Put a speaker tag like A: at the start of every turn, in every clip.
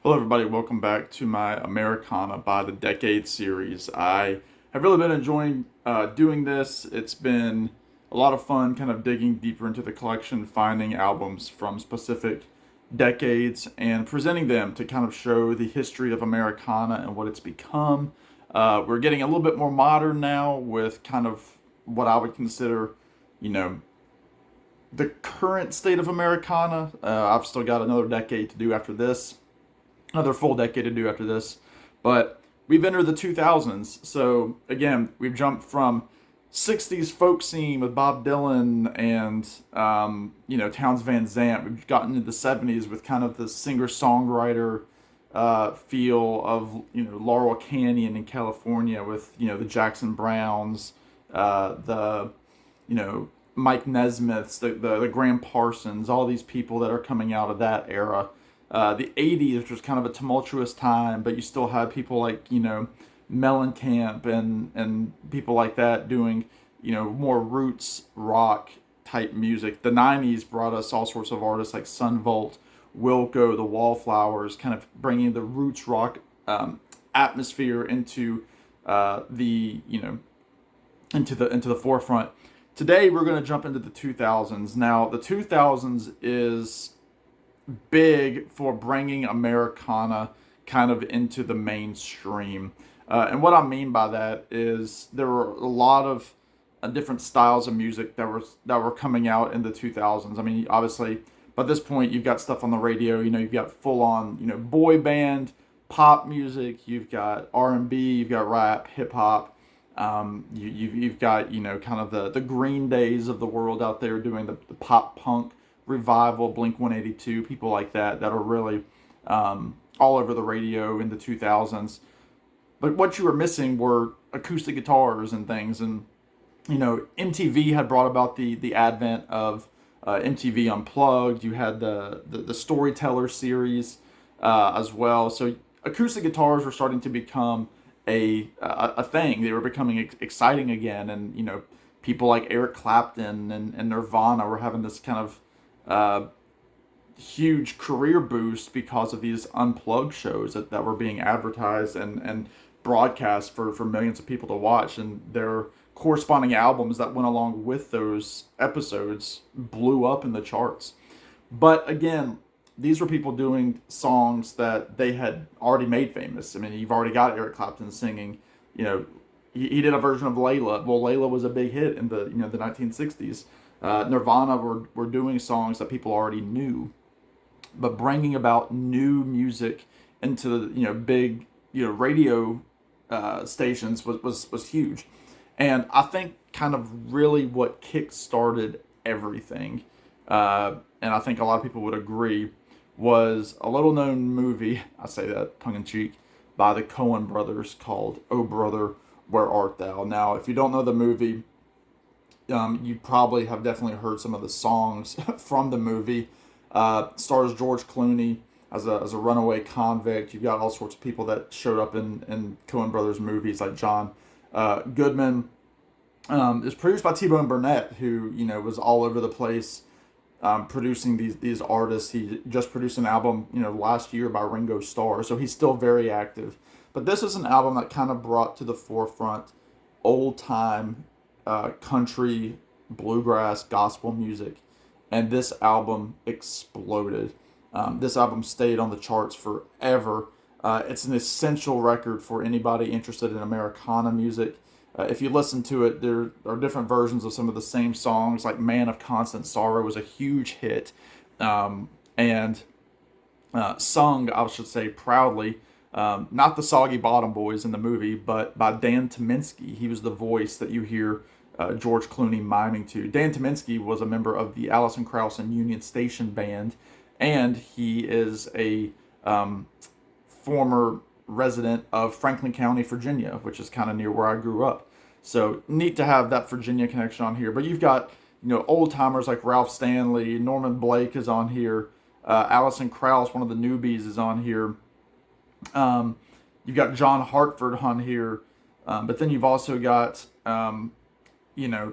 A: Hello, everybody. Welcome back to my Americana by the Decade series. I have really been enjoying doing this. It's been a lot of fun kind of digging deeper into the collection, finding albums from specific decades, and presenting them to kind of show the history of Americana and what it's become. We're getting a little bit more modern now with kind of what I would consider, you know, the current state of Americana. I've still got another decade to do after this, another full decade to do after this. But we've entered the 2000s. So again, we've jumped from 60s folk scene with Bob Dylan and Towns Van Zandt. We've gotten into the 70s with kind of the singer-songwriter feel of Laurel Canyon in California with the Jackson Browns, the Mike Nesmiths, the Graham Parsons, all these people that are coming out of that era. The 80s, which was kind of a tumultuous time, but you still had people like, Mellencamp and people like that doing, more roots rock type music. The 90s brought us all sorts of artists like Sun Volt, Wilco, the Wallflowers, kind of bringing the roots rock atmosphere into the, into the forefront. Today, we're going to jump into the 2000s. Now, the 2000s is big for bringing Americana kind of into the mainstream. And what I mean by that is there were a lot of different styles of music that were coming out in the 2000s. I mean, obviously, by this point, you've got stuff on the radio. You've got full on boy band pop music. You've got R&B. You've got rap, hip hop. You've got kind of the Green Days of the world out there doing the pop punk revival, Blink 182, people like that are really all over the radio in the 2000s. But what you were missing were acoustic guitars and things. And MTV had brought about the advent of MTV Unplugged. You had the Storyteller series as well. So acoustic guitars were starting to become a thing. They were becoming exciting again. And people like Eric Clapton and Nirvana were having this kind of huge career boost because of these unplugged shows that were being advertised and broadcast for millions of people to watch, and their corresponding albums that went along with those episodes blew up in the charts. But again, these were people doing songs that they had already made famous. I mean, you've already got Eric Clapton singing, he did a version of Layla. Well, Layla was a big hit in the 1960s. Nirvana were doing songs that people already knew, but bringing about new music into the big radio stations was huge, and I think kind of really what kick-started everything, and I think a lot of people would agree, was a little-known movie, I say that tongue-in-cheek, by the Coen brothers called "Oh Brother, Where Art Thou?" Now, if you don't know the movie, you probably have definitely heard some of the songs from the movie. Stars George Clooney as a runaway convict. You've got all sorts of people that showed up in Coen Brothers movies, like John Goodman. It's produced by T-Bone Burnett, who was all over the place producing these artists. He just produced an album last year by Ringo Starr, so he's still very active. But this is an album that kind of brought to the forefront old time country, bluegrass, gospel music, and this album exploded. This album stayed on the charts forever. It's an essential record for anybody interested in Americana music. If you listen to it, there are different versions of some of the same songs, like "Man of Constant Sorrow" was a huge hit, and sung, I should say, proudly, not the Soggy Bottom Boys in the movie, but by Dan Tyminski. He was the voice that you hear George Clooney miming to. Dan Tyminski was a member of the Alison Krauss and Union Station Band, and he is a former resident of Franklin County, Virginia, which is kind of near where I grew up. So neat to have that Virginia connection on here. But you've got old timers like Ralph Stanley, Norman Blake is on here, Alison Krauss, one of the newbies, is on here. You've got John Hartford on here, but then you've also got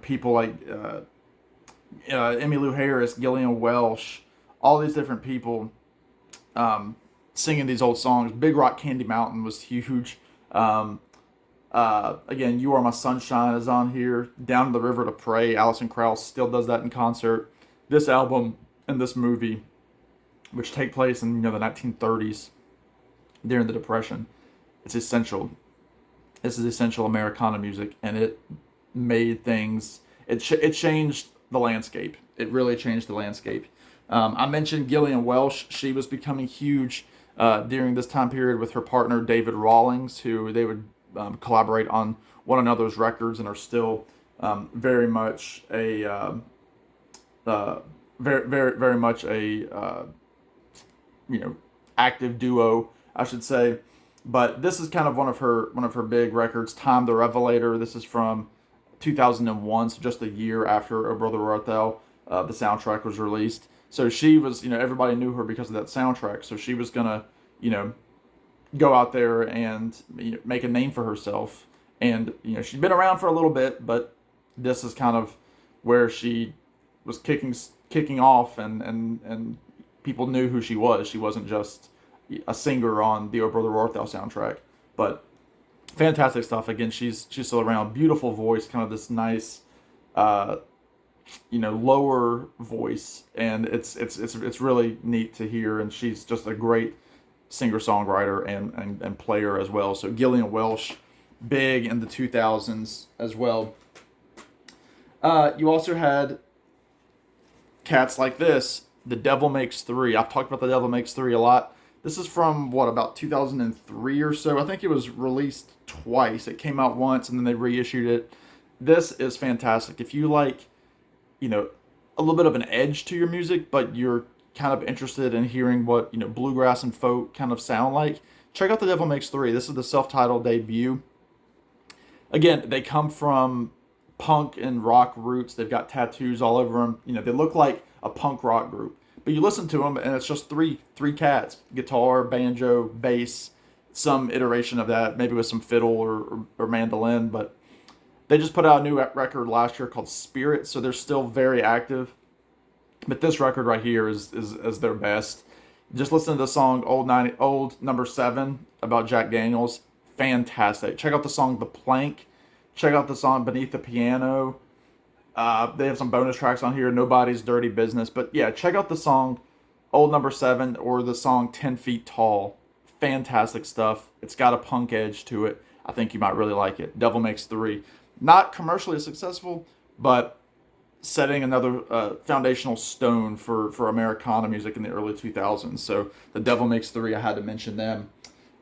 A: people like Emmylou Harris, Gillian Welsh, all these different people singing these old songs. Big Rock Candy Mountain was huge. Um, Again, You Are My Sunshine is on here. Down the River to Pray, Alison Krauss still does that in concert. This album and this movie, which take place in the 1930s during the Depression, it's essential. This is essential Americana music, and it made things. It changed the landscape. It really changed the landscape. I mentioned Gillian Welsh. She was becoming huge during this time period with her partner David Rawlings, who they would collaborate on one another's records and are still very much a very much a active duo, I should say. But this is kind of one of her big records, Time the Revelator. This is from 2001, so just a year after O Brother Art Thou, the soundtrack was released. So she was, everybody knew her because of that soundtrack. So she was gonna, go out there and make a name for herself. And she'd been around for a little bit, but this is kind of where she was kicking off, and people knew who she was. She wasn't just a singer on the O Brother Art Thou soundtrack, but fantastic stuff. Again, she's still around. Beautiful voice, kind of this nice, lower voice, and it's really neat to hear. And she's just a great singer-songwriter and player as well. So Gillian Welsh, big in the 2000s as well. You also had cats like this, The Devil Makes Three. I've talked about The Devil Makes Three a lot. This is from, about 2003 or so. I think it was released twice. It came out once, and then they reissued it. This is fantastic. If you like, a little bit of an edge to your music, but you're kind of interested in hearing what, bluegrass and folk kind of sound like, check out The Devil Makes Three. This is the self-titled debut. Again, they come from punk and rock roots. They've got tattoos all over them. They look like a punk rock group. But you listen to them, and it's just three cats: guitar, banjo, bass, some iteration of that, maybe with some fiddle or mandolin. But they just put out a new record last year called Spirit, so they're still very active. But this record right here is their best. Just listen to the song Old Number 7 about Jack Daniels. Fantastic. Check out the song The Plank. Check out the song Beneath the Piano. They have some bonus tracks on here, Nobody's Dirty Business. But yeah, check out the song Old Number 7 or the song 10 Feet Tall. Fantastic stuff. It's got a punk edge to it. I think you might really like it. Devil Makes Three. Not commercially successful, but setting another foundational stone for Americana music in the early 2000s. So The Devil Makes Three, I had to mention them.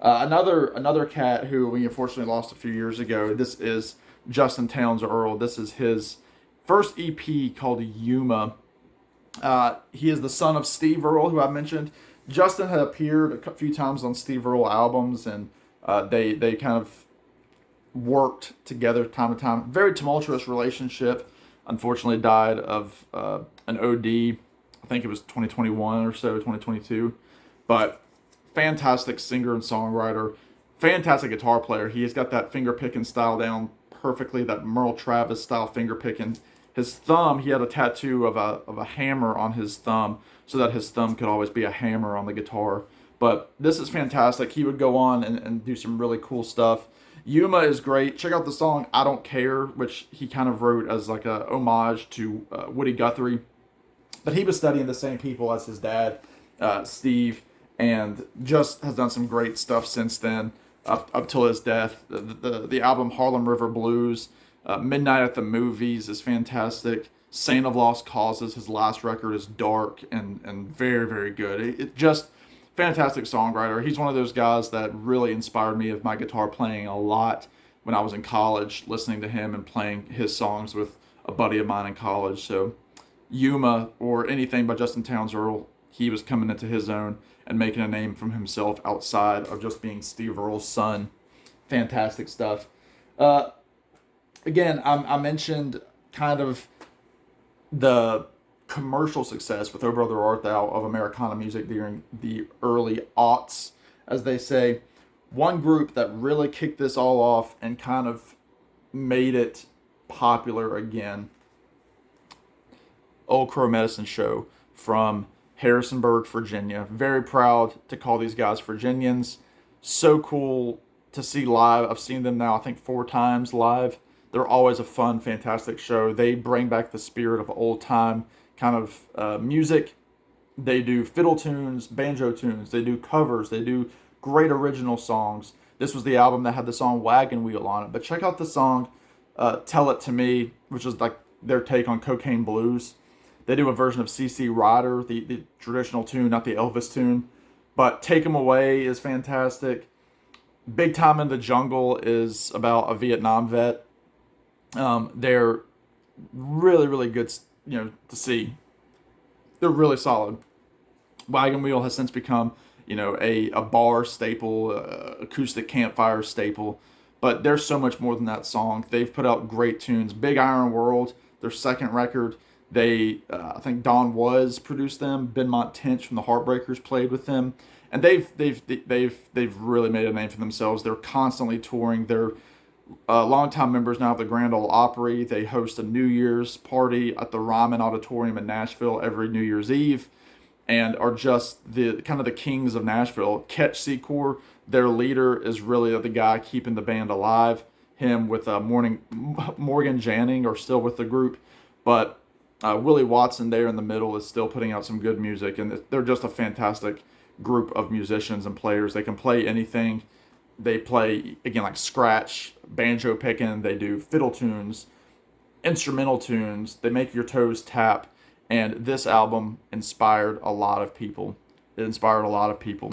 A: Another cat who we unfortunately lost a few years ago. This is Justin Townes Earl. This is his first EP called Yuma. He is the son of Steve Earle, who I mentioned. Justin had appeared a few times on Steve Earle albums, and they kind of worked together time to time. Very tumultuous relationship. Unfortunately died of an OD. I think it was 2021 or so, 2022. But fantastic singer and songwriter. Fantastic guitar player. He has got that finger picking style down perfectly, that Merle Travis style finger picking. His thumb, he had a tattoo of a hammer on his thumb so that his thumb could always be a hammer on the guitar. But this is fantastic. He would go on and do some really cool stuff. Yuma is great. Check out the song I Don't Care, which he kind of wrote as like a homage to Woody Guthrie. But he was studying the same people as his dad, Steve, and just has done some great stuff since then, up till his death. The album Harlem River Blues, Midnight at the Movies is fantastic. Saint of Lost Causes, his last record, is dark and very, very good. It just fantastic songwriter. He's one of those guys that really inspired me of my guitar playing a lot when I was in college, listening to him and playing his songs with a buddy of mine in college. So Yuma, or anything by Justin Townes Earle, he was coming into his own and making a name from himself outside of just being Steve Earle's son. Fantastic stuff. Again, I mentioned kind of the commercial success with O Brother Art Thou of Americana music during the early aughts, as they say. One group that really kicked this all off and kind of made it popular again, Old Crow Medicine Show from Harrisonburg, Virginia. Very proud to call these guys Virginians. So cool to see live. I've seen them now, I think, 4 times live. They're always a fun, fantastic show. They bring back the spirit of old time kind of music. They do fiddle tunes, banjo tunes. They do covers. They do great original songs. This was the album that had the song Wagon Wheel on it. But check out the song Tell It To Me, which is like their take on Cocaine Blues. They do a version of CC Rider, the traditional tune, not the Elvis tune. But Take 'Em Away is fantastic. Big Time in the Jungle is about a Vietnam vet. They're really, really good, to see. They're really solid. Wagon Wheel has since become, a bar staple, acoustic campfire staple. But there's so much more than that song. They've put out great tunes. Big Iron World, their second record. I think Don Was produced them. Benmont Tench from the Heartbreakers played with them, and they've really made a name for themselves. They're constantly touring. They're longtime members now of the Grand Ole Opry. They host a New Year's party at the Ryman Auditorium in Nashville every New Year's Eve, and are just the kind of the kings of Nashville. Ketch Secor, their leader, is really the guy keeping the band alive. Him with Morgan Janning are still with the group, but Willie Watson there in the middle is still putting out some good music, and they're just a fantastic group of musicians and players. They can play anything. They play, again, like scratch, banjo picking. They do fiddle tunes, instrumental tunes. They make your toes tap. And this album inspired a lot of people. It inspired a lot of people,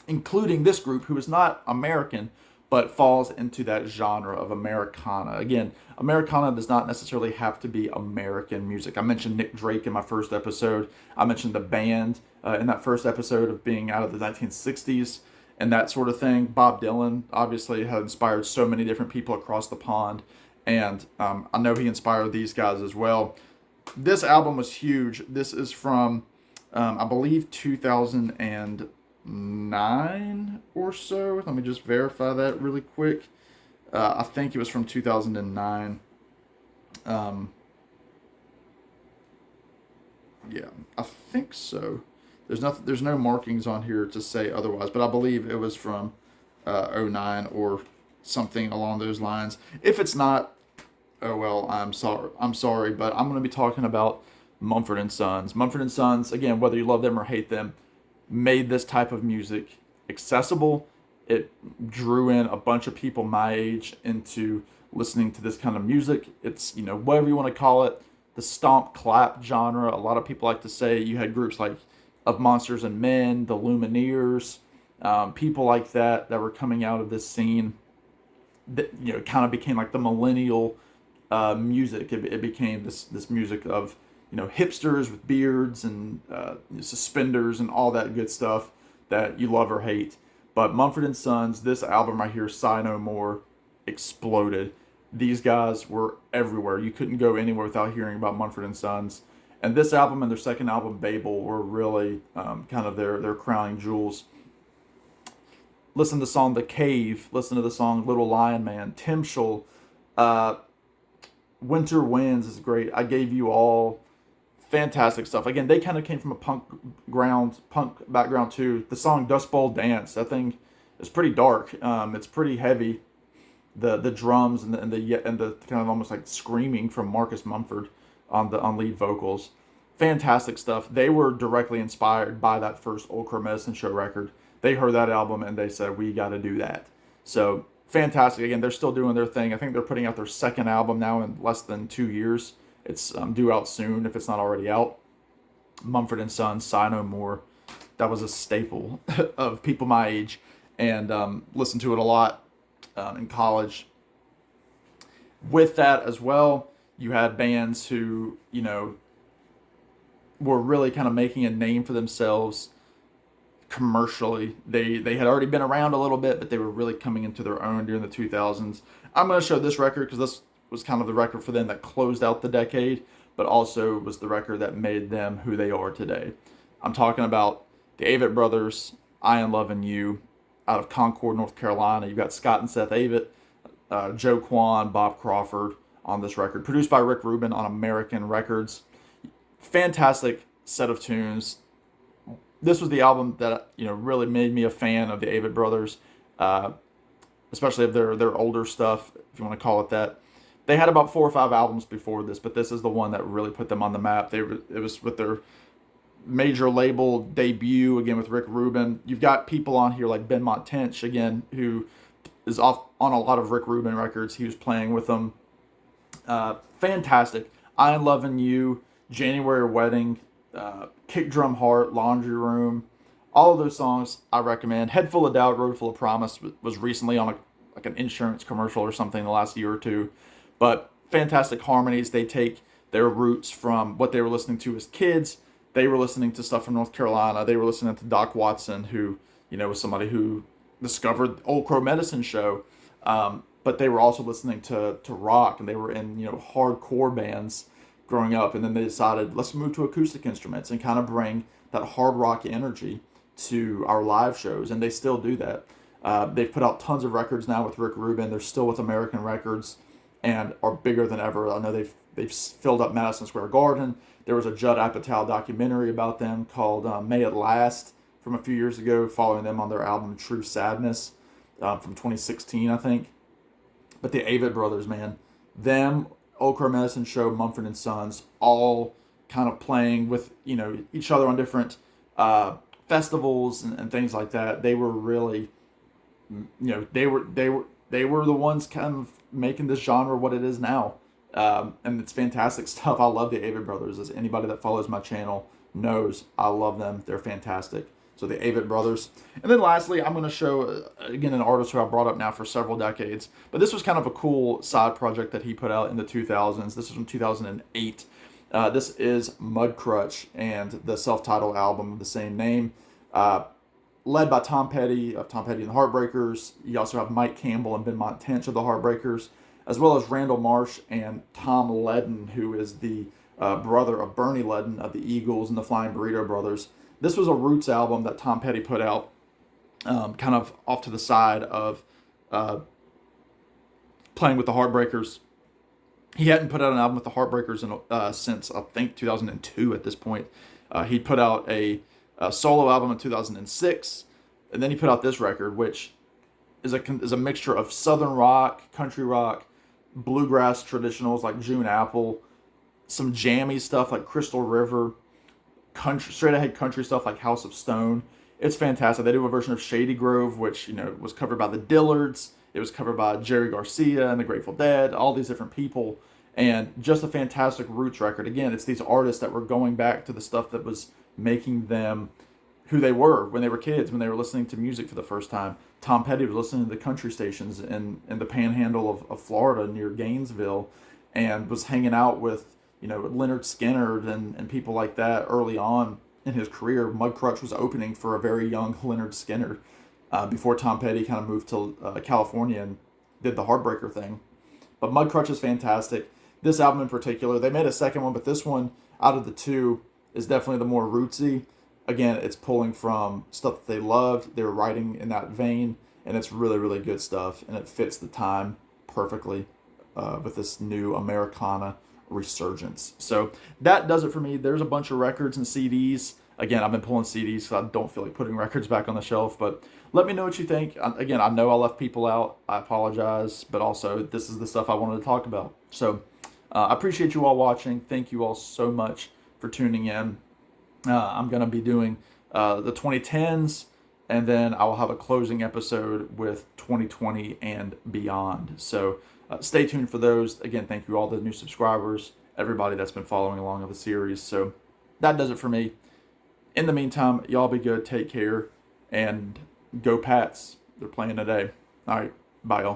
A: including this group who is not American, but falls into that genre of Americana. Again, Americana does not necessarily have to be American music. I mentioned Nick Drake in my first episode. I mentioned the band in that first episode of being out of the 1960s and that sort of thing. Bob Dylan obviously had inspired so many different people across the pond, and I know he inspired these guys as well. This album was huge. This is from, I believe, 2009 or so. Let me just verify that really quick. I think it was from 2009. Yeah, I think so. There's no markings on here to say otherwise, but I believe it was from 09 or something along those lines. If it's not, oh well, I'm sorry, but I'm going to be talking about Mumford & Sons. Mumford & Sons, again, whether you love them or hate them, made this type of music accessible. It drew in a bunch of people my age into listening to this kind of music. It's, whatever you want to call it, the stomp clap genre. A lot of people like to say you had groups like Of Monsters and Men, the Lumineers, people like that were coming out of this scene that, kind of became like the millennial music. It became this music of, hipsters with beards and suspenders and all that good stuff that you love or hate. But Mumford & Sons, this album right here, Sigh No More, exploded. These guys were everywhere. You couldn't go anywhere without hearing about Mumford & Sons. And this album and their second album, Babel, were really kind of their crowning jewels. Listen to the song The Cave. Listen to the song Little Lion Man. Timshel. Winter Winds is great. I Gave You All. Fantastic stuff. Again, they kind of came from a punk background too. The song Dust Bowl Dance, that thing is pretty dark. It's pretty heavy. The drums and the kind of almost like screaming from Marcus Mumford on lead vocals. Fantastic stuff. They were directly inspired by that first Old Crow Medicine Show record. They heard that album and they said, we got to do that. So fantastic. Again, they're still doing their thing. I think they're putting out their second album now in less than 2 years. It's due out soon if it's not already out. Mumford & Sons, Sigh No More. That was a staple of people my age, and listened to it a lot in college. With that as well, you had bands who, were really kind of making a name for themselves commercially. They had already been around a little bit, but they were really coming into their own during the 2000s. I'm going to show this record because this was kind of the record for them that closed out the decade, but also was the record that made them who they are today. I'm talking about the Avett Brothers, I Am Loving You, out of Concord, North Carolina. You've got Scott and Seth Avett, Joe Quan, Bob Crawford on this record. Produced by Rick Rubin on American Records. Fantastic set of tunes. this was the album that really made me a fan of the Avett Brothers, uh, especially of their older stuff, if you want to call it that. They had about 4 or 5 albums before this, but this is the one that really put them on the map. It was with their major label debut again with Rick Rubin. You've got people on here like Ben Montench again, who is off on a lot of Rick Rubin records. He was playing with them. Fantastic. I Am Loving You, January Wedding, Kick Drum Heart, Laundry Room. All of those songs I recommend. Head Full of Doubt, Road Full of Promise was recently on like an insurance commercial or something in the last year or two. But fantastic harmonies. They take their roots from what they were listening to as kids. They were listening to stuff from North Carolina. They were listening to Doc Watson, who was somebody who discovered Old Crow Medicine Show. But they were also listening to rock, and they were in hardcore bands growing up. And then they decided, let's move to acoustic instruments and kind of bring that hard rock energy to our live shows, and they still do that. They've put out tons of records now with Rick Rubin. They're still with American Records and are bigger than ever. I know they've filled up Madison Square Garden. There was a Judd Apatow documentary about them called May It Last from a few years ago, following them on their album True Sadness from 2016, I think. But the Avett Brothers, man, them, Old Crow Medicine Show, Mumford and Sons, all kind of playing with each other on different festivals and things like that. They were really, they were the ones kind of making this genre what it is now. And it's fantastic stuff. I love the Avett Brothers. As anybody that follows my channel knows, I love them. They're fantastic. So the Avett Brothers. And then lastly, I'm going to show, again, an artist who I brought up now for several decades. But this was kind of a cool side project that he put out in the 2000s. This is from 2008. This is Mudcrutch and the self-titled album of the same name. Led by Tom Petty of Tom Petty and the Heartbreakers. You also have Mike Campbell and Ben Montench of the Heartbreakers, as well as Randall Marsh and Tom Ledden, who is the brother of Bernie Ledden of the Eagles and the Flying Burrito Brothers. This was a roots album that Tom Petty put out kind of off to the side of playing with the Heartbreakers. He hadn't put out an album with the Heartbreakers since, I think, 2002 at this point. He put out a solo album in 2006, and then he put out this record, which is a mixture of southern rock, country rock, bluegrass traditionals like June Apple, some jammy stuff like Crystal River, country, straight ahead country stuff like House of Stone. It's fantastic. They do a version of Shady Grove, which was covered by the Dillards. It was covered by Jerry Garcia and the Grateful Dead, all these different people, and just a fantastic roots record. Again, it's these artists that were going back to the stuff that was making them who they were when they were kids, when they were listening to music for the first time. Tom Petty was listening to the country stations in the panhandle of Florida near Gainesville, and was hanging out with Leonard Skinner and people like that early on in his career. Mudcrutch was opening for a very young Leonard Skinner before Tom Petty kind of moved to California and did the Heartbreaker thing. But Mudcrutch is fantastic. This album in particular, they made a second one, but this one out of the two is definitely the more rootsy. Again, it's pulling from stuff that they loved. They were writing in that vein, and it's really, really good stuff, and it fits the time perfectly with this new Americana resurgence. So that does it for me. There's a bunch of records and CDs. Again, I've been pulling CDs because I don't feel like putting records back on the shelf, but let me know what you think. Again, I know I left people out. I apologize, but also this is the stuff I wanted to talk about. So I appreciate you all watching. Thank you all so much for tuning in. I'm going to be doing the 2010s, and then I will have a closing episode with 2020 and beyond. So stay tuned for those. Again, thank you all the new subscribers, everybody that's been following along with the series. So that does it for me. In the meantime, y'all be good, take care, and go Pats. They're playing today. All right, bye y'all.